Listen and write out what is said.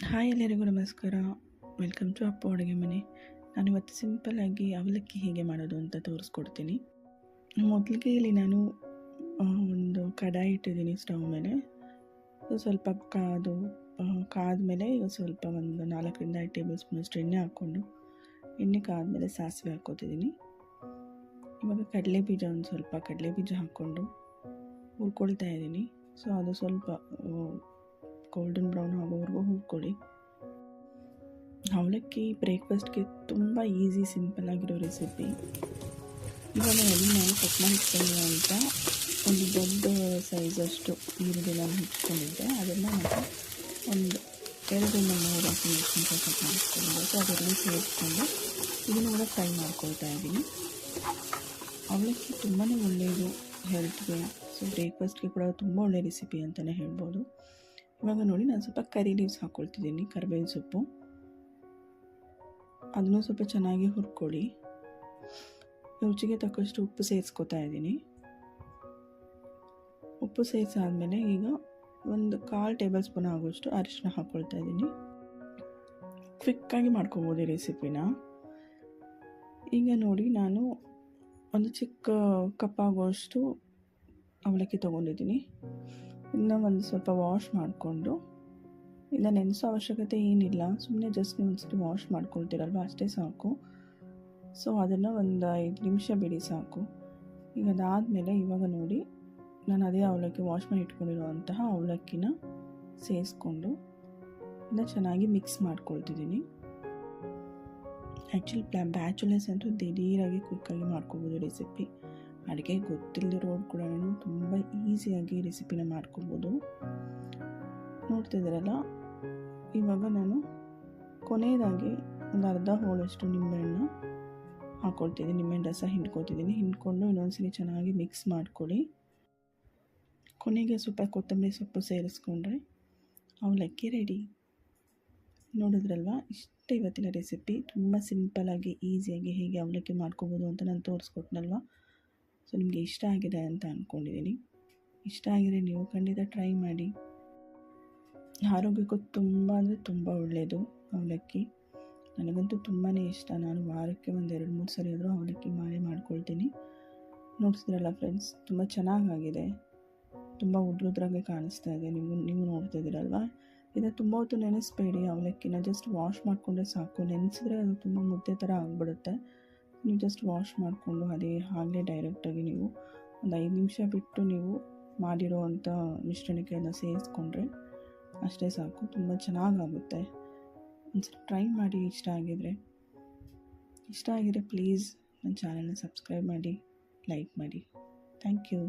Hi ಎಲ್ಲರಿಗೂ ನಮಸ್ಕಾರ. Welcome to Appu ಅಡುಗೆ ಮನೆ. ನಾನಿವತ್ತು ಸಿಂಪಲ್ಲಾಗಿ ಅವಲಕ್ಕಿ ಹೇಗೆ ಮಾಡೋದು ಅಂತ ತೋರಿಸ್ಕೊಡ್ತೀನಿ. ಮೊದಲಿಗೆ ಇಲ್ಲಿ ನಾನು ಒಂದು ಕಡಾಯಿ ಇಟ್ಟಿದ್ದೀನಿ ಸ್ಟವ್ ಮೇಲೆ. ಸ್ವಲ್ಪ ಕಾದ್ಮೇಲೆ ಈಗ ಸ್ವಲ್ಪ ಒಂದು 4ರಿಂದ 5 ಟೇಬಲ್ ಸ್ಪೂನಷ್ಟು ಎಣ್ಣೆ ಹಾಕ್ಕೊಂಡು, ಎಣ್ಣೆ ಕಾದ್ಮೇಲೆ ಸಾಸಿವೆ ಹಾಕ್ಕೋತಿದ್ದೀನಿ. ಇವಾಗ ಕಡಲೆ ಬೀಜ ಹಾಕ್ಕೊಂಡು ಹುರ್ಕೊಳ್ತಾ ಇದ್ದೀನಿ. ಸೊ ಅದು ಸ್ವಲ್ಪ ಗೋಲ್ಡನ್ ಬ್ರೌನ್ ಆಗೋವರೆಗೂ ಹುರ್ಕೊಳ್ಳಿ. ಅವಲಕ್ಕಿ ಬ್ರೇಕ್ಫಾಸ್ಟ್ಗೆ ತುಂಬ ಈಸಿ ಸಿಂಪಲ್ ಆಗಿರೋ ರೆಸಿಪಿ. ಇವಾಗ ನಾನು ಕಟ್ ಮಾಡಿ ಇಟ್ಕೊಂಡಿರುವಂಥ ಒಂದು ದೊಡ್ಡ ಸೈಜಷ್ಟು ಈರುಳ್ಳಿ ನಾನು ಹೆಚ್ಚಿಕೊಂಡಿದ್ದೆ. ಅದನ್ನು ಮತ್ತು ಒಂದು 2-3 ಹಸಿಮೆಣಸಿನಕಾಯಿ ಕಟ್ ಮಾಡಿಸ್ಕೊಂಡಿದ್ದೆ. ಸೊ ಅದರಲ್ಲಿ ಸೇರಿಸ್ಕೊಂಡು ಇದನ್ನು ಕೂಡ ಫ್ರೈ ಮಾಡ್ಕೊಳ್ತಾ ಇದ್ದೀನಿ. ಅವಲಕ್ಕಿ ತುಂಬಾ ಒಳ್ಳೆಯದು ಹೆಲ್ತ್ಗೆ. ಸೊ ಬ್ರೇಕ್ಫಾಸ್ಟ್ಗೆ ಕೂಡ ತುಂಬ ಒಳ್ಳೆಯ ರೆಸಿಪಿ ಅಂತಲೇ ಹೇಳ್ಬೋದು. ಇವಾಗ ನೋಡಿ, ನಾನು ಸ್ವಲ್ಪ ಕರಿ ಲೀವ್ಸ್ ಹಾಕ್ಕೊಳ್ತಿದ್ದೀನಿ, ಕರಿಬೇವಿನ ಸೊಪ್ಪು. ಅದನ್ನು ಸ್ವಲ್ಪ ಚೆನ್ನಾಗಿ ಹುರ್ಕೊಳ್ಳಿ. ರುಚಿಗೆ ತಕ್ಕಷ್ಟು ಉಪ್ಪು ಸೇರಿಸ್ಕೊತಾ ಇದ್ದೀನಿ. ಉಪ್ಪು ಸೇರಿಸಾದ್ಮೇಲೆ ಈಗ ಒಂದು 1/4 ಟೇಬಲ್ ಸ್ಪೂನ್ ಆಗೋಷ್ಟು ಅರಿಶಿನ ಹಾಕ್ಕೊಳ್ತಾ ಇದ್ದೀನಿ. ಕ್ವಿಕ್ಕಾಗಿ ಮಾಡ್ಕೊಬೋದು ಈ ರೆಸಿಪಿನ. ಈಗ ನೋಡಿ, ನಾನು ಒಂದು ಚಿಕ್ಕ ಕಪ್ಪಾಗುವಷ್ಟು ಅವಲಕ್ಕಿ ತೊಗೊಂಡಿದ್ದೀನಿ. ಇದನ್ನ ಒಂದು ಸ್ವಲ್ಪ ವಾಶ್ ಮಾಡಿಕೊಂಡು, ಇದನ್ನ ನೆನೆಸೋ ಅವಶ್ಯಕತೆ ಏನಿಲ್ಲ, ಸುಮ್ಮನೆ ಜಸ್ಟ್ ನೀವು ಒಂದ್ಸತಿ ವಾಶ್ ಮಾಡ್ಕೊಳ್ತೀರಲ್ವ ಅಷ್ಟೇ ಸಾಕು. ಸೊ ಅದನ್ನು ಒಂದು 5 ನಿಮಿಷ ಬಿಡಿ ಸಾಕು. ಈಗ ಅದಾದಮೇಲೆ ಇವಾಗ ನೋಡಿ, ನಾನು ಅದೇ ಅವಲಕ್ಕಿ ವಾಶ್ ಮಾಡಿ ಇಟ್ಕೊಂಡಿರುವಂತಹ ಅವಲಕ್ಕಿನ ಸೇರಿಸ್ಕೊಂಡು ಇದನ್ನ ಚೆನ್ನಾಗಿ ಮಿಕ್ಸ್ ಮಾಡ್ಕೊಳ್ತಿದ್ದೀನಿ. ಆ್ಯಕ್ಚುಲಿ ಬ್ಯಾಚುಲರ್ಸ್ ಅಂತೂ ದಿಢೀರಾಗಿ ಕ್ವಿಕ್ಕಾಗಿ ಮಾಡ್ಕೊಬೋದು ರೆಸಿಪಿ. ಅಡುಗೆ ಗೊತ್ತಿಲ್ಲದಿರೋರು ಕೂಡ ತುಂಬ ಈಸಿಯಾಗಿ ರೆಸಿಪಿನ ಮಾಡ್ಕೊಬೋದು. ನೋಡ್ತಿದ್ದೀರಲ್ಲ, ಇವಾಗ ನಾನು ಕೊನೆಯದಾಗಿ ಒಂದು ಅರ್ಧ ಹೋಳಷ್ಟು ನಿಂಬೆಹಣ್ಣು ಹಾಕ್ಕೊಳ್ತಿದ್ದೀನಿ. ನಿಂಬೆಹಣ್ಣು ರಸ ಹಿಂಡ್ಕೊತಿದ್ದೀನಿ. ಹಿಂಡ್ಕೊಂಡು ಇನ್ನೊಂದ್ಸರಿ ಚೆನ್ನಾಗಿ ಮಿಕ್ಸ್ ಮಾಡ್ಕೊಳ್ಳಿ. ಕೊನೆಗೆ ಸ್ವಲ್ಪ ಕೊತ್ತಂಬರಿ ಸೊಪ್ಪು ಸೇರಿಸ್ಕೊಂಡ್ರೆ ಅವಲಕ್ಕಿ ರೆಡಿ. ನೋಡಿದ್ರಲ್ವ, ಇಷ್ಟೇ ಇವತ್ತಿನ ರೆಸಿಪಿ. ತುಂಬ ಸಿಂಪಲ್ಲಾಗಿ ಈಸಿಯಾಗಿ ಹೇಗೆ ಅವಲಕ್ಕಿ ಮಾಡ್ಕೊಬೋದು ಅಂತ ನಾನು ತೋರಿಸ್ಕೊಟ್ನಲ್ವ. ಸೊ ನಿಮಗೆ ಇಷ್ಟ ಆಗಿದೆ ಅಂತ ಅಂದ್ಕೊಂಡಿದ್ದೀನಿ. ಇಷ್ಟ ಆಗಿದೆ, ನೀವು ಖಂಡಿತ ಟ್ರೈ ಮಾಡಿ. ಆರೋಗ್ಯಕ್ಕೂ ತುಂಬ ಅಂದರೆ ತುಂಬ ಒಳ್ಳೆಯದು ಅವಲಕ್ಕಿ. ನನಗಂತೂ ತುಂಬಾ ಇಷ್ಟ. ನಾನು ವಾರಕ್ಕೆ ಒಂದು 2-3 ಸರಿ ಆದರೂ ಅವಲಕ್ಕಿ ಮಾಡ್ಕೊಳ್ತೀನಿ. ನೋಡ್ತಿದ್ರಲ್ಲ ಫ್ರೆಂಡ್ಸ್, ತುಂಬ ಚೆನ್ನಾಗಾಗಿದೆ. ತುಂಬ ಉದ್ರಾಗೆ ಕಾಣಿಸ್ತಾ ಇದೆ. ನೀವು ನೋಡ್ತಿದ್ದೀರಲ್ವ. ಇದನ್ನು ತುಂಬ ಹೊತ್ತು ನೆನೆಸ್ಬೇಡಿ. ಅವಲಕ್ಕಿನ ಜಸ್ಟ್ ವಾಶ್ ಮಾಡಿಕೊಂಡ್ರೆ ಸಾಕು. ನೆನೆಸಿದ್ರೆ ಅದು ತುಂಬ ಮುದ್ದೆ ಥರ ಆಗಿಬಿಡುತ್ತೆ. ನೀವು ಜಸ್ಟ್ ವಾಶ್ ಮಾಡಿಕೊಂಡು ಹಾಗೇ ಡೈರೆಕ್ಟಾಗಿ ನೀವು ಒಂದು 5 ನಿಮಿಷ ಬಿಟ್ಟು ನೀವು ಮಾಡಿರೋ ಅಂಥ ಮಿಶ್ರಣಕ್ಕೆ ಎಲ್ಲ ಸೇರಿಸ್ಕೊಂಡ್ರೆ ಅಷ್ಟೇ ಸಾಕು. ತುಂಬ ಚೆನ್ನಾಗಾಗುತ್ತೆ. ಒಂದ್ಸಲ ಟ್ರೈ ಮಾಡಿ. ಇಷ್ಟ ಆಗಿದ್ರೆ ಪ್ಲೀಸ್ ನನ್ನ ಚಾನಲ್ನ ಸಬ್ಸ್ಕ್ರೈಬ್ ಮಾಡಿ, ಲೈಕ್ ಮಾಡಿ. Thank you.